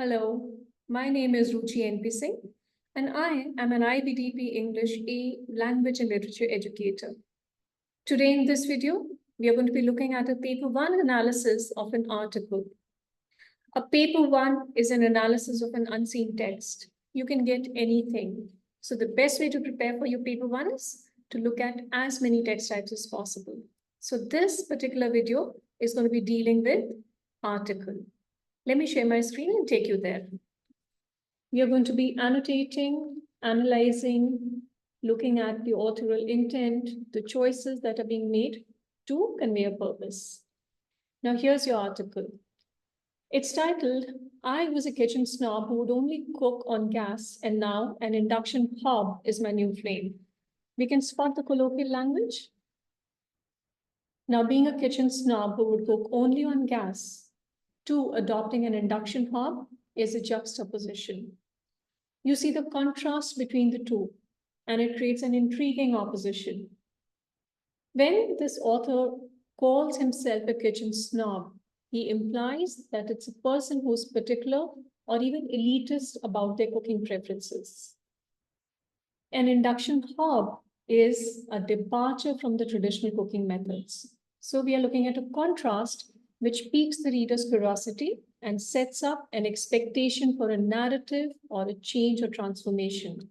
Hello, my name is Ruchi NP Singh, and I am an Ibdp English A language and literature educator. Today in this video, we are going to be looking at a paper one analysis of an article. A paper one is an analysis of an unseen text. You can get anything. So the best way to prepare for your paper one is to look at as many text types as possible. So this particular video is going to be dealing with article. Let me share my screen and take you there. We are going to be annotating, analyzing, looking at the authorial intent, the choices that are being made to convey a purpose. Now here's your article. It's titled, I was a kitchen snob who would only cook on gas, and now an induction hob is my new flame. We can spot the colloquial language. Now, being a kitchen snob who would cook only on gas to adopting an induction hob is a juxtaposition. You see the contrast between the two, and it creates an intriguing opposition. When this author calls himself a kitchen snob, he implies that it's a person who's particular or even elitist about their cooking preferences. An induction hob is a departure from the traditional cooking methods. So we are looking at a contrast which piques the reader's curiosity and sets up an expectation for a narrative or a change or transformation.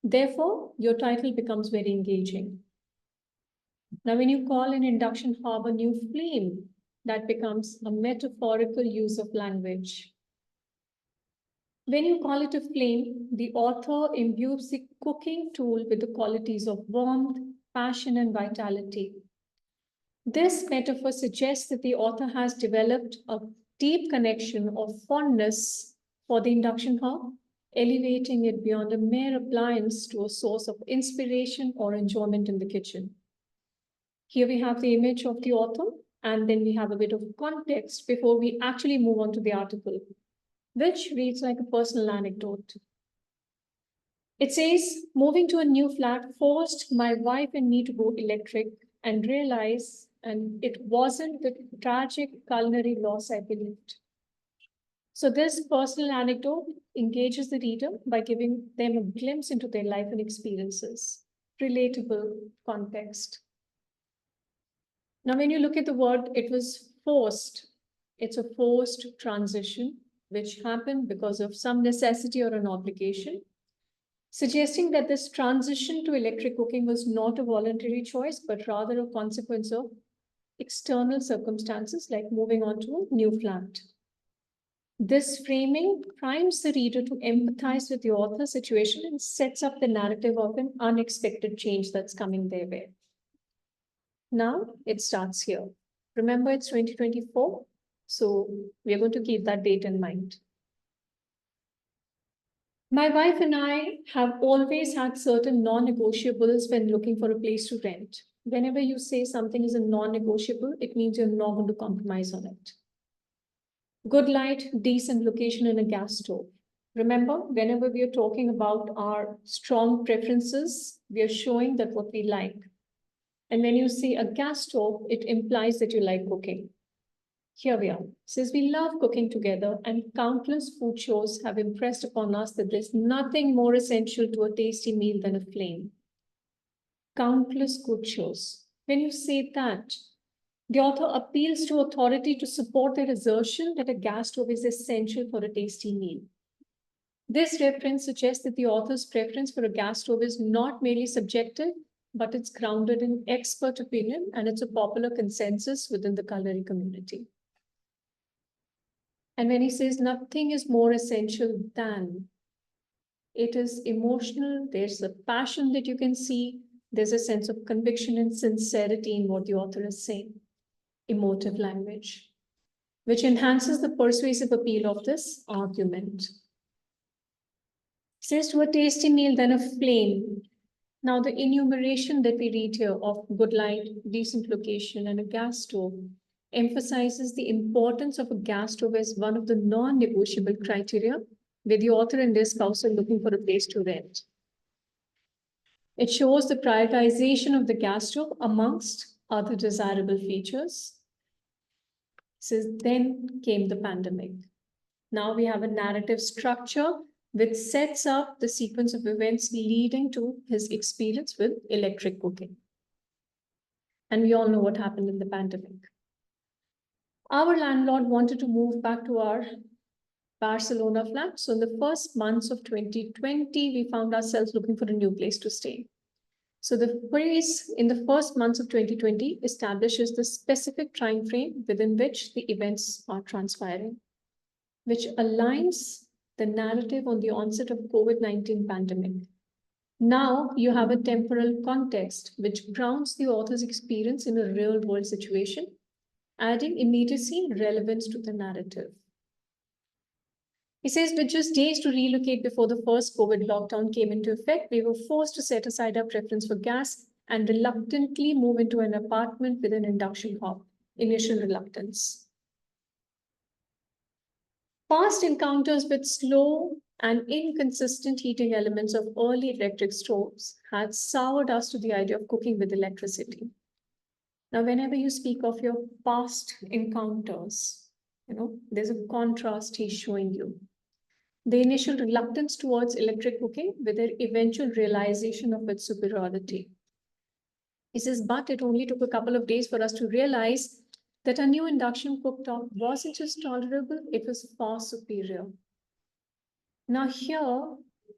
Therefore, your title becomes very engaging. Now, when you call an induction hob a new flame, that becomes a metaphorical use of language. When you call it a flame, the author imbues the cooking tool with the qualities of warmth, passion, and vitality. This metaphor suggests that the author has developed a deep connection of fondness for the induction hob, elevating it beyond a mere appliance to a source of inspiration or enjoyment in the kitchen. Here we have the image of the author, and then we have a bit of context before we actually move on to the article, which reads like a personal anecdote. It says, moving to a new flat forced my wife and me to go electric and realize, and it wasn't the tragic culinary loss I believed. So this personal anecdote engages the reader by giving them a glimpse into their life and experiences. Relatable context. Now, when you look at the word, it was forced. It's a forced transition, which happened because of some necessity or an obligation, suggesting that this transition to electric cooking was not a voluntary choice, but rather a consequence of external circumstances like moving on to a new flat. This framing primes the reader to empathize with the author's situation and sets up the narrative of an unexpected change that's coming their way. Now it starts here. Remember, it's 2024, so we are going to keep that date in mind. My wife and I have always had certain non-negotiables when looking for a place to rent. Whenever you say something is a non-negotiable, it means you're not going to compromise on it. Good light, decent location, and a gas stove. Remember, whenever we are talking about our strong preferences, we are showing that what we like. And when you see a gas stove, it implies that you like cooking. Here we are. It says we love cooking together, and countless food shows have impressed upon us that there's nothing more essential to a tasty meal than a flame. Countless good shows. When you say that, the author appeals to authority to support their assertion that a gas stove is essential for a tasty meal. This reference suggests that the author's preference for a gas stove is not merely subjective, but it's grounded in expert opinion, and it's a popular consensus within the culinary community. And when he says nothing is more essential than, it is emotional, there's a passion that you can see, there's a sense of conviction and sincerity in what the author is saying. Emotive language, which enhances the persuasive appeal of this argument. It says to a tasty meal than a flame. Now, the enumeration that we read here of good light, decent location, and a gas stove emphasizes the importance of a gas stove as one of the non-negotiable criteria where the author and their spouse are looking for a place to rent. It shows the prioritization of the gas stove amongst other desirable features. Since then came the pandemic. Now we have a narrative structure which sets up the sequence of events leading to his experience with electric cooking. And we all know what happened in the pandemic. Our landlord wanted to move back to our Barcelona flat. So in the first months of 2020, we found ourselves looking for a new place to stay. So the phrase in the first months of 2020 establishes the specific time frame within which the events are transpiring, which aligns the narrative on the onset of COVID-19 pandemic. Now you have a temporal context which grounds the author's experience in a real world situation, adding immediacy and relevance to the narrative. He says, with just days to relocate before the first COVID lockdown came into effect, we were forced to set aside our preference for gas and reluctantly move into an apartment with an induction hob. Initial reluctance. Past encounters with slow and inconsistent heating elements of early electric stoves had soured us to the idea of cooking with electricity. Now, whenever you speak of your past encounters, there's a contrast he's showing you. The initial reluctance towards electric cooking with their eventual realization of its superiority. He says, but it only took a couple of days for us to realize that our new induction cooktop wasn't just tolerable, it was far superior. Now here,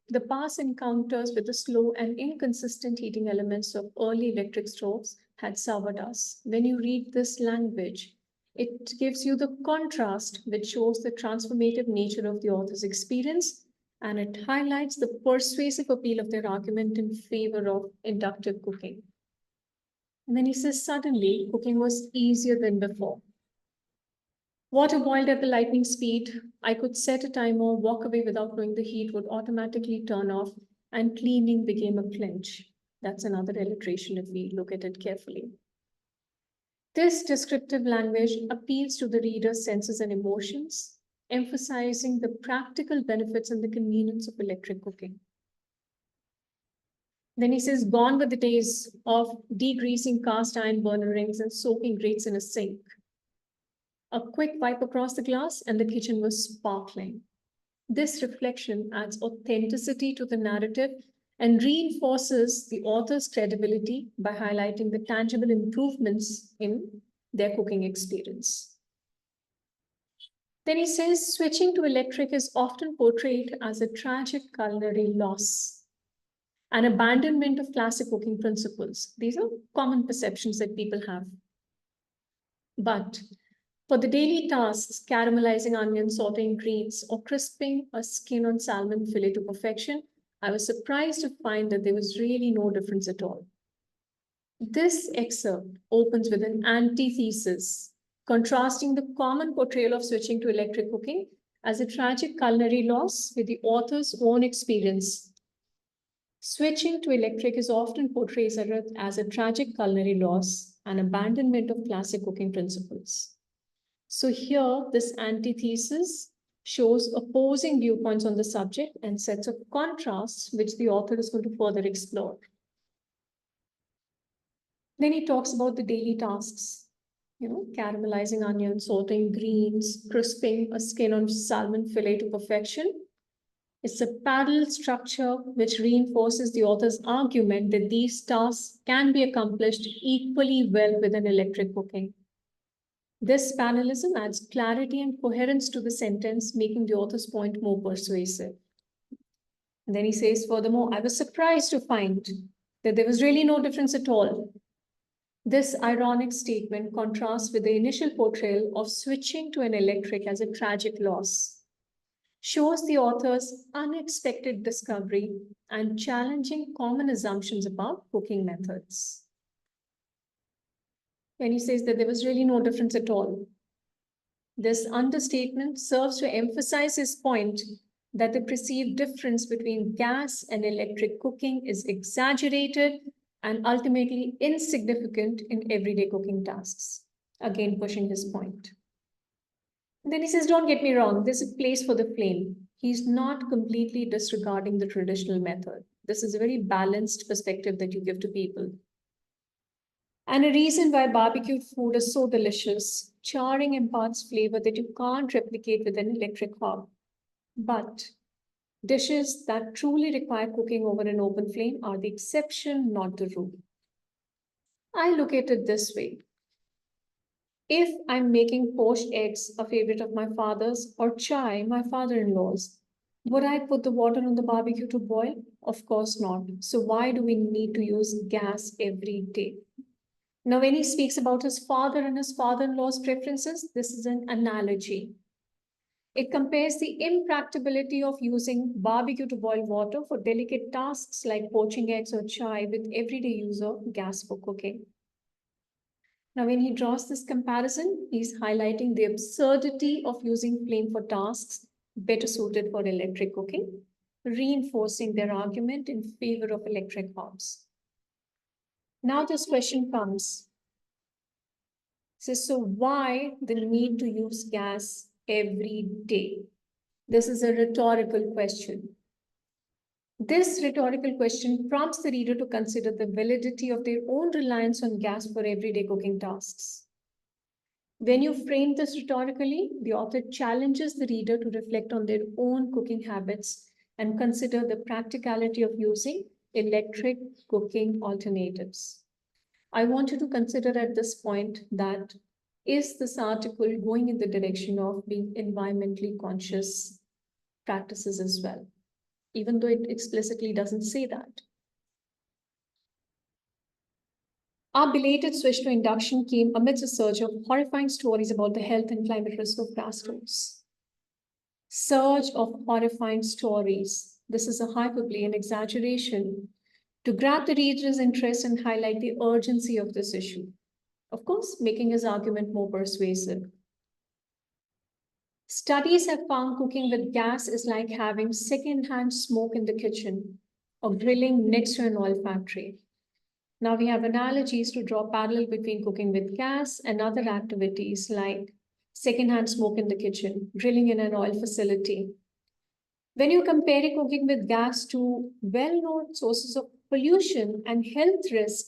the past encounters with the slow and inconsistent heating elements of early electric stoves had soured us. When you read this language, it gives you the contrast which shows the transformative nature of the author's experience, and it highlights the persuasive appeal of their argument in favor of inductive cooking. And then he says, suddenly, cooking was easier than before. Water boiled at the lightning speed. I could set a timer, walk away without knowing the heat would automatically turn off, and cleaning became a clinch. That's another illustration if we look at it carefully. This descriptive language appeals to the reader's senses and emotions, emphasizing the practical benefits and the convenience of electric cooking. Then he says, gone were the days of degreasing cast iron burner rings and soaking grates in a sink. A quick wipe across the glass and the kitchen was sparkling. This reflection adds authenticity to the narrative and reinforces the author's credibility by highlighting the tangible improvements in their cooking experience. Then he says, switching to electric is often portrayed as a tragic culinary loss, an abandonment of classic cooking principles. These are common perceptions that people have. But for the daily tasks, caramelizing onions, sauteing greens, or crisping a skin on salmon fillet to perfection, I was surprised to find that there was really no difference at all. This excerpt opens with an antithesis, contrasting the common portrayal of switching to electric cooking as a tragic culinary loss with the author's own experience. Switching to electric is often portrayed as a tragic culinary loss and abandonment of classic cooking principles. So here, this antithesis shows opposing viewpoints on the subject and sets of contrasts which the author is going to further explore. Then he talks about the daily tasks, caramelizing onions, sauteing greens, crisping a skin on salmon fillet to perfection. It's a parallel structure which reinforces the author's argument that these tasks can be accomplished equally well with an electric cooking. This parallelism adds clarity and coherence to the sentence, making the author's point more persuasive. And then he says, furthermore, I was surprised to find that there was really no difference at all. This ironic statement contrasts with the initial portrayal of switching to an electric as a tragic loss, shows the author's unexpected discovery and challenging common assumptions about cooking methods. When he says that there was really no difference at all, this understatement serves to emphasize his point that the perceived difference between gas and electric cooking is exaggerated and ultimately insignificant in everyday cooking tasks. Again, pushing his point. And then he says, don't get me wrong, there's a place for the flame. He's not completely disregarding the traditional method. This is a very balanced perspective that you give to people. And a reason why barbecued food is so delicious charring imparts flavor that you can't replicate with an electric hob. But dishes that truly require cooking over an open flame are the exception, not the rule. I look at it this way. If I'm making poached eggs, a favorite of my father's, or chai, my father-in-law's, would I put the water on the barbecue to boil? Of course not. So why do we need to use gas every day? Now, when he speaks about his father and his father-in-law's preferences, this is an analogy. It compares the impracticability of using barbecue to boil water for delicate tasks like poaching eggs or chai with everyday use of gas for cooking. Now, when he draws this comparison, he's highlighting the absurdity of using flame for tasks better suited for electric cooking, reinforcing their argument in favor of electric hobs. Now, this question comes. So why the need to use gas every day? This is a rhetorical question. This rhetorical question prompts the reader to consider the validity of their own reliance on gas for everyday cooking tasks. When you frame this rhetorically, the author challenges the reader to reflect on their own cooking habits and consider the practicality of using electric cooking alternatives. I want you to consider at this point that is this article going in the direction of being environmentally conscious practices as well, even though it explicitly doesn't say that. Our belated switch to induction came amidst a surge of horrifying stories about the health and climate risk of gas stoves. Surge of horrifying stories. This is a hyperbole and exaggeration to grab the reader's interest and highlight the urgency of this issue. Of course, making his argument more persuasive. Studies have found cooking with gas is like having secondhand smoke in the kitchen or grilling next to an oil factory. Now we have analogies to draw parallel between cooking with gas and other activities like secondhand smoke in the kitchen, grilling in an oil facility. When you compare cooking with gas to well-known sources of pollution and health risk,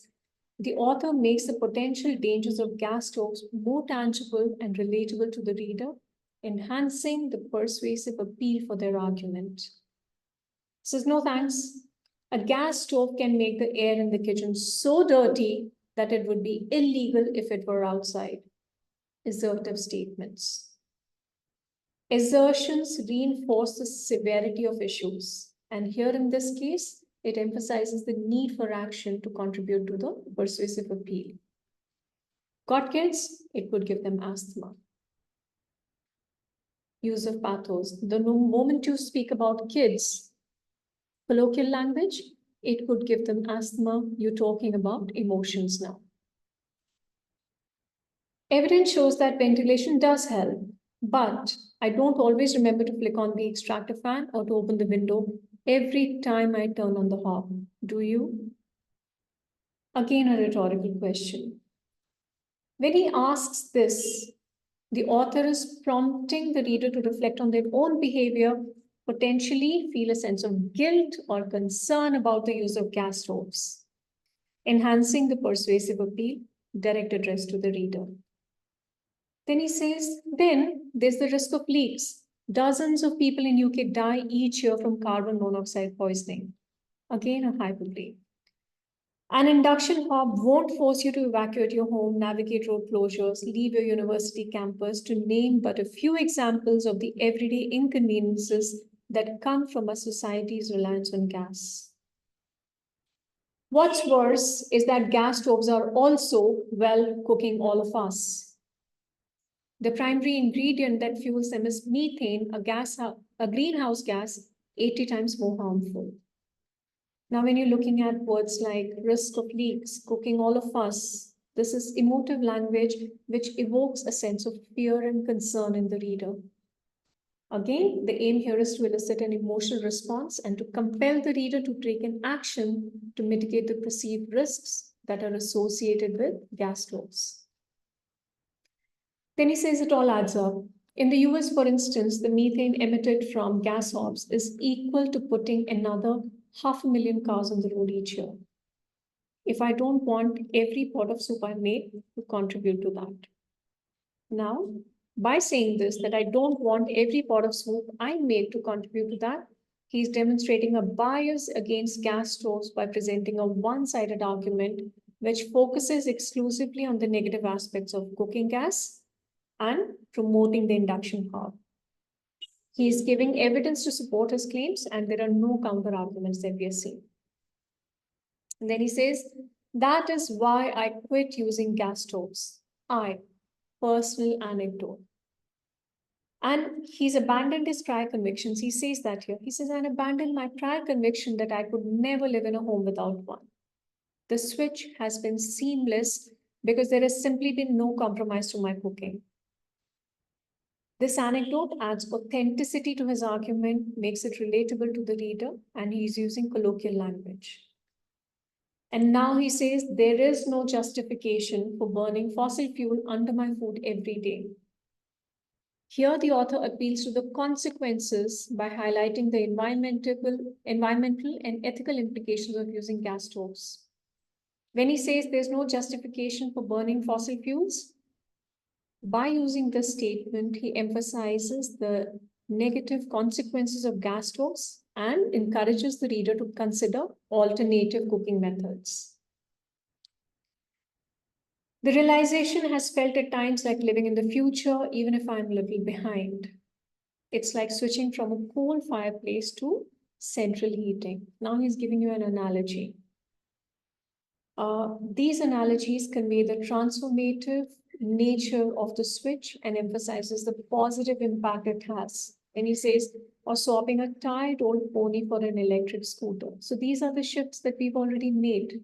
the author makes the potential dangers of gas stoves more tangible and relatable to the reader, enhancing the persuasive appeal for their argument. Says, no thanks. A gas stove can make the air in the kitchen so dirty that it would be illegal if it were outside. Assertive statements. Assertions reinforce the severity of issues. And here in this case, it emphasizes the need for action to contribute to the persuasive appeal. Got kids? It would give them asthma. Use of pathos. The moment you speak about kids, colloquial language, it could give them asthma. You're talking about emotions now. Evidence shows that ventilation does help, but I don't always remember to flick on the extractor fan or to open the window every time I turn on the hob. Do you? Again, a rhetorical question. When he asks this, the author is prompting the reader to reflect on their own behavior, potentially feel a sense of guilt or concern about the use of gas stoves, enhancing the persuasive appeal, direct address to the reader. Then he says, then there's the risk of leaks. Dozens of people in UK die each year from carbon monoxide poisoning. Again, a hyperbole. An induction hob won't force you to evacuate your home, navigate road closures, leave your university campus, to name but a few examples of the everyday inconveniences that come from a society's reliance on gas. What's worse is that gas stoves are also, well, cooking all of us. The primary ingredient that fuels them is methane, a greenhouse gas 80 times more harmful. Now, when you're looking at words like risk of leaks, cooking all of us, this is emotive language which evokes a sense of fear and concern in the reader. Again, the aim here is to elicit an emotional response and to compel the reader to take an action to mitigate the perceived risks that are associated with gas stoves. Then he says it all adds up. In the US, for instance, the methane emitted from gas hobs is equal to putting another 500,000 cars on the road each year. If I don't want every pot of soup I make to contribute to that. Now, by saying this, that I don't want every pot of soup I make to contribute to that, he's demonstrating a bias against gas stoves by presenting a one-sided argument which focuses exclusively on the negative aspects of cooking gas and promoting the induction hob. He is giving evidence to support his claims, and there are no counter arguments that we are seeing. And then he says, that is why I quit using gas stoves. Personal anecdote. And he's abandoned his prior convictions. He says that here. He says, I abandoned my prior conviction that I could never live in a home without one. The switch has been seamless because there has simply been no compromise to my cooking. This anecdote adds authenticity to his argument, makes it relatable to the reader, and he's using colloquial language. And now he says, there is no justification for burning fossil fuel under my food every day. Here, the author appeals to the consequences by highlighting the environmental and ethical implications of using gas stoves. When he says there's no justification for burning fossil fuels, by using this statement, he emphasizes the negative consequences of gas stoves and encourages the reader to consider alternative cooking methods. The realization has felt at times like living in the future, even if I'm a little behind. It's like switching from a coal fireplace to central heating. Now he's giving you an analogy. These analogies convey the transformative nature of the switch and emphasizes the positive impact it has. And he says, or swapping a tired old pony for an electric scooter. So these are the shifts that we've already made.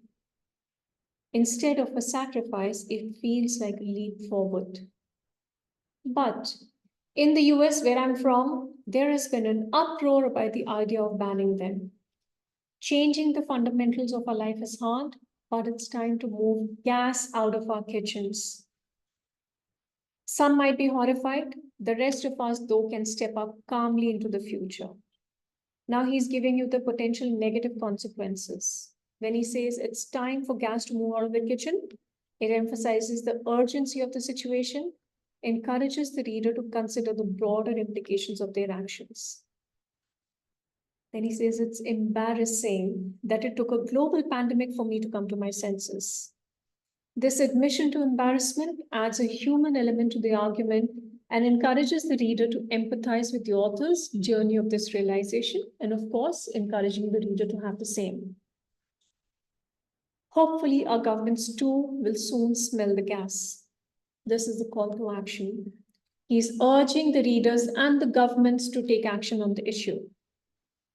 Instead of a sacrifice, it feels like a leap forward. But in the US, where I'm from, there has been an uproar by the idea of banning them. Changing the fundamentals of our life is hard, but it's time to move gas out of our kitchens. Some might be horrified. The rest of us, though, can step up calmly into the future. Now he's giving you the potential negative consequences. When he says it's time for gas to move out of the kitchen, it emphasizes the urgency of the situation, encourages the reader to consider the broader implications of their actions. Then he says it's embarrassing that it took a global pandemic for me to come to my senses. This admission to embarrassment adds a human element to the argument and encourages the reader to empathize with the author's journey of this realization, and of course, encouraging the reader to have the same. Hopefully, our governments too will soon smell the gas. This is the call to action. He's urging the readers and the governments to take action on the issue.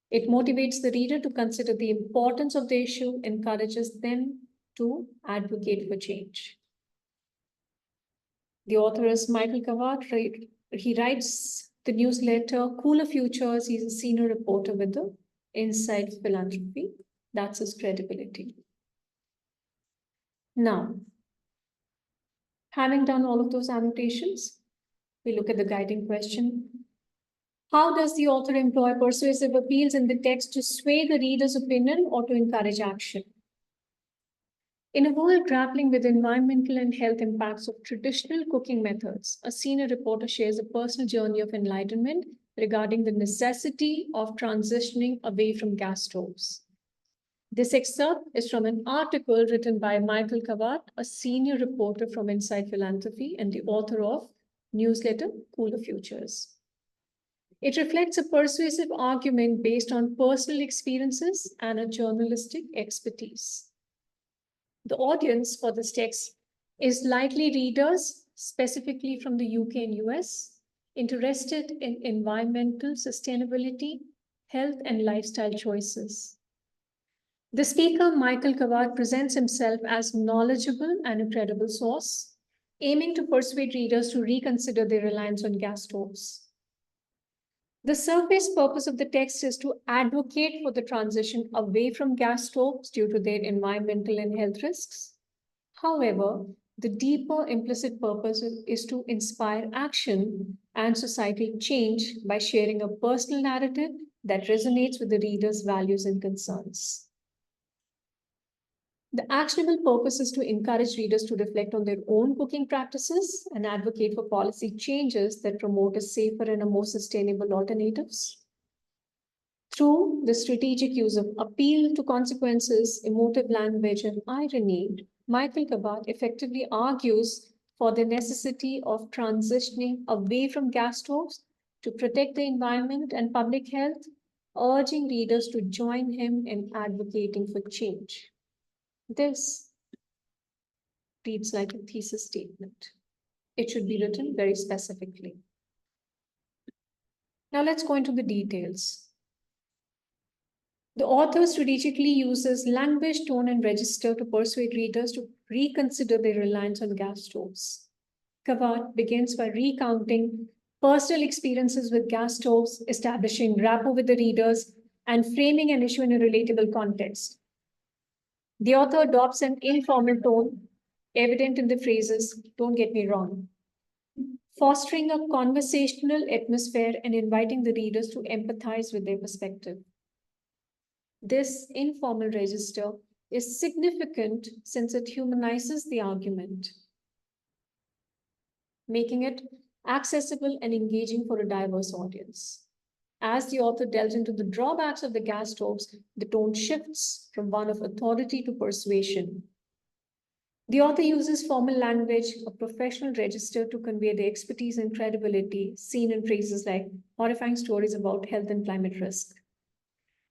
It motivates the reader to consider the importance of the issue, encourages them to advocate for change. The author is Michael Kavate. He writes the newsletter Cooler Futures. He's a senior reporter with the Inside Philanthropy. That's his credibility. Now, having done all of those annotations, we look at the guiding question. How does the author employ persuasive appeals in the text to sway the reader's opinion or to encourage action? In a world grappling with environmental and health impacts of traditional cooking methods, a senior reporter shares a personal journey of enlightenment regarding the necessity of transitioning away from gas stoves. This excerpt is from an article written by Michael Kavate, a senior reporter from Inside Philanthropy and the author of newsletter Cooler Futures. It reflects a persuasive argument based on personal experiences and a journalistic expertise. The audience for this text is likely readers, specifically from the UK and US, interested in environmental sustainability, health, and lifestyle choices. The speaker, Michael Kavate, presents himself as knowledgeable and a credible source, aiming to persuade readers to reconsider their reliance on gas stoves. The surface purpose of the text is to advocate for the transition away from gas stoves due to their environmental and health risks. However, the deeper implicit purpose is to inspire action and societal change by sharing a personal narrative that resonates with the reader's values and concerns. The actionable purpose is to encourage readers to reflect on their own cooking practices and advocate for policy changes that promote a safer and a more sustainable alternatives. Through the strategic use of appeal to consequences, emotive language, and irony, Michael Kavate effectively argues for the necessity of transitioning away from gas stoves to protect the environment and public health, urging readers to join him in advocating for change. This reads like a thesis statement. It should be written very specifically. Now let's go into the details. The author strategically uses language, tone, and register to persuade readers to reconsider their reliance on gas stoves. Kavate begins by recounting personal experiences with gas stoves, establishing rapport with the readers, and framing an issue in a relatable context. The author adopts an informal tone, evident in the phrases, "don't get me wrong," fostering a conversational atmosphere and inviting the readers to empathize with their perspective. This informal register is significant since it humanizes the argument, making it accessible and engaging for a diverse audience. As the author delves into the drawbacks of the gas stoves, the tone shifts from one of authority to persuasion. The author uses formal language, a professional register, to convey the expertise and credibility seen in phrases like horrifying stories about health and climate risk.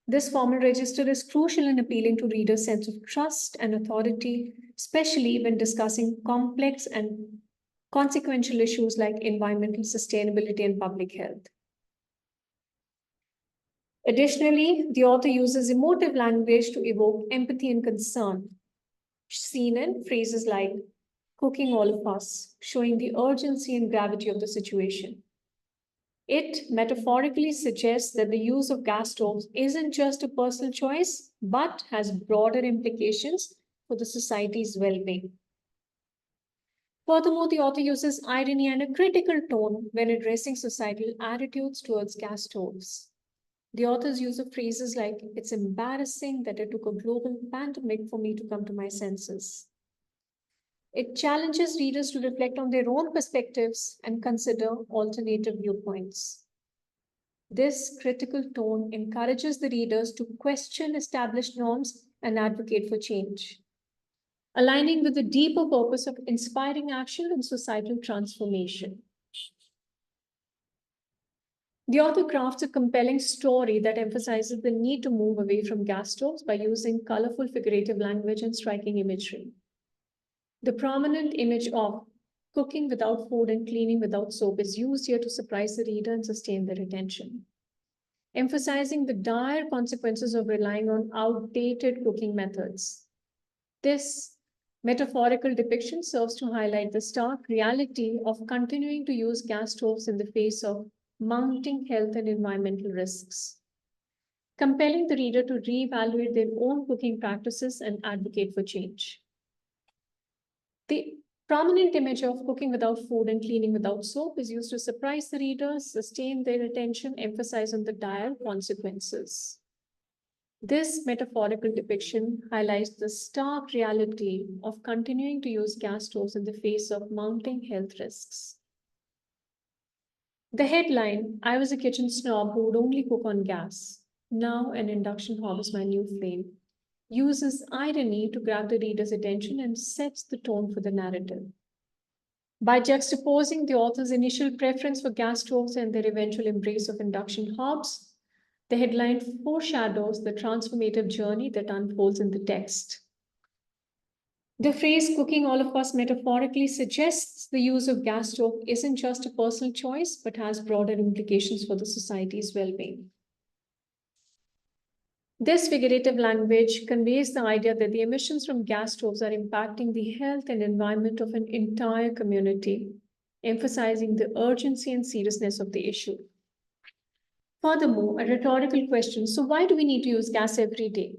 This formal register is crucial in appealing to readers' sense of trust and authority, especially when discussing complex and consequential issues like environmental sustainability and public health. Additionally, the author uses emotive language to evoke empathy and concern, seen in phrases like cooking all of us, showing the urgency and gravity of the situation. It metaphorically suggests that the use of gas stoves isn't just a personal choice, but has broader implications for the society's well-being. Furthermore, the author uses irony and a critical tone when addressing societal attitudes towards gas stoves. The author's use of phrases like, "it's embarrassing that it took a global pandemic for me to come to my senses." It challenges readers to reflect on their own perspectives and consider alternative viewpoints. This critical tone encourages the readers to question established norms and advocate for change, aligning with the deeper purpose of inspiring action and societal transformation. The author crafts a compelling story that emphasizes the need to move away from gas stoves by using colorful figurative language and striking imagery. The prominent image of cooking without food and cleaning without soap is used here to surprise the reader and sustain their attention, emphasizing the dire consequences of relying on outdated cooking methods. This metaphorical depiction serves to highlight the stark reality of continuing to use gas stoves in the face of mounting health and environmental risks, compelling the reader to reevaluate their own cooking practices and advocate for change. The prominent image of cooking without food and cleaning without soap is used to surprise the readers, sustain their attention, emphasize on the dire consequences. This metaphorical depiction highlights the stark reality of continuing to use gas stoves in the face of mounting health risks. The headline, "I was a kitchen snob who would only cook on gas. Now an induction hob is my new flame," uses irony to grab the reader's attention and sets the tone for the narrative. By juxtaposing the author's initial preference for gas stoves and their eventual embrace of induction hobs, the headline foreshadows the transformative journey that unfolds in the text. The phrase "cooking all of us" metaphorically suggests the use of gas stove isn't just a personal choice, but has broader implications for the society's well-being. This figurative language conveys the idea that the emissions from gas stoves are impacting the health and environment of an entire community, emphasizing the urgency and seriousness of the issue. Furthermore, a rhetorical question, "so why do we need to use gas every day?"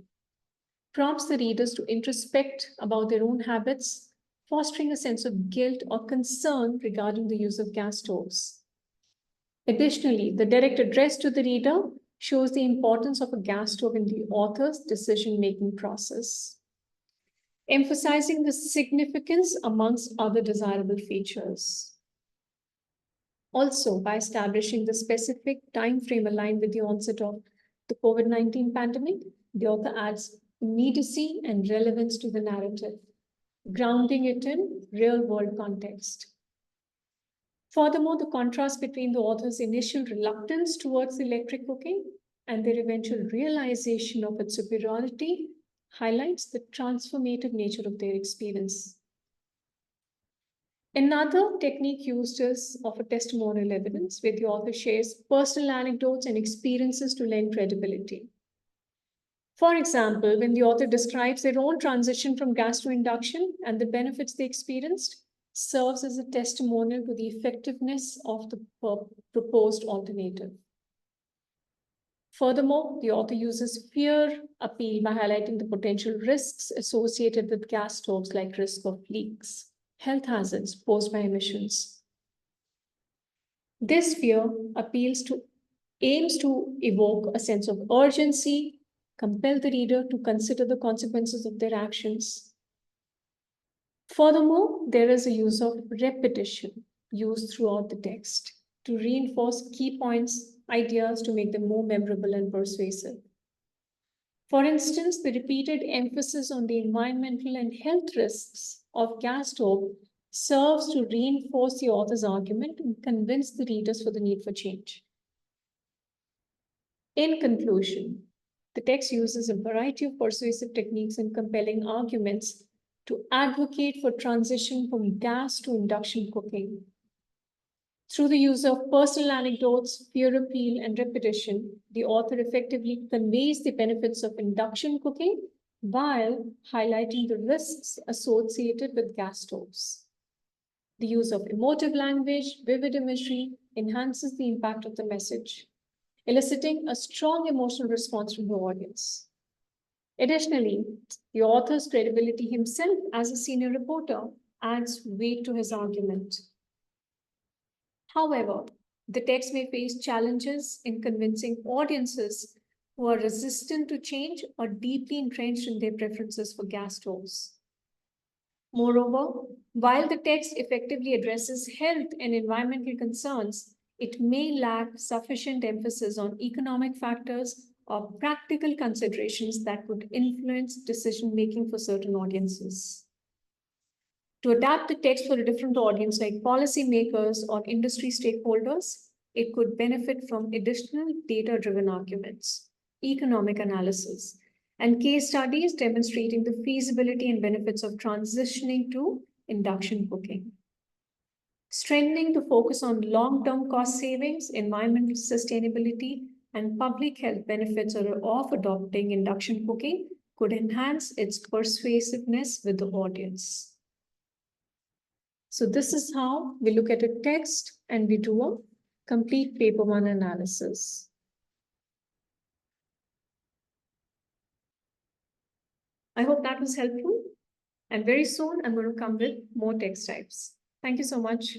prompts the readers to introspect about their own habits, fostering a sense of guilt or concern regarding the use of gas stoves. Additionally, the direct address to the reader shows the importance of a gas stove in the author's decision-making process. emphasizing the significance amongst other desirable features. Also, by establishing the specific time frame aligned with the onset of the COVID-19 pandemic, the author adds immediacy and relevance to the narrative, grounding it in real-world context. Furthermore, the contrast between the author's initial reluctance towards electric cooking and their eventual realization of its superiority highlights the transformative nature of their experience. Another technique used is of a testimonial evidence, where the author shares personal anecdotes and experiences to lend credibility. For example, when the author describes their own transition from gas to induction and the benefits they experienced, serves as a testimonial to the effectiveness of the proposed alternative. Furthermore, the author uses fear appeal by highlighting the potential risks associated with gas stoves, like risk of leaks, health hazards posed by emissions. This fear aims to evoke a sense of urgency, compel the reader to consider the consequences of their actions. Furthermore, there is a use of repetition used throughout the text to reinforce key points, ideas, to make them more memorable and persuasive. For instance, the repeated emphasis on the environmental and health risks of gas stove serves to reinforce the author's argument and convince the readers for the need for change. In conclusion, the text uses a variety of persuasive techniques and compelling arguments to advocate for transition from gas to induction cooking. Through the use of personal anecdotes, fear appeal, and repetition, the author effectively conveys the benefits of induction cooking while highlighting the risks associated with gas stoves. The use of emotive language, vivid imagery, enhances the impact of the message, eliciting a strong emotional response from the audience. Additionally, the author's credibility himself as a senior reporter adds weight to his argument. However, the text may face challenges in convincing audiences who are resistant to change or deeply entrenched in their preferences for gas stoves. Moreover, while the text effectively addresses health and environmental concerns, it may lack sufficient emphasis on economic factors or practical considerations that could influence decision-making for certain audiences. To adapt the text for a different audience, like policymakers or industry stakeholders, it could benefit from additional data-driven arguments, economic analysis, and case studies demonstrating the feasibility and benefits of transitioning to induction cooking. Strengthening the focus on long-term cost savings, environmental sustainability, and public health benefits of adopting induction cooking could enhance its persuasiveness with the audience. So this is how we look at a text and we do a complete paper one analysis. I hope that was helpful. And very soon I'm going to come with more text types. Thank you so much.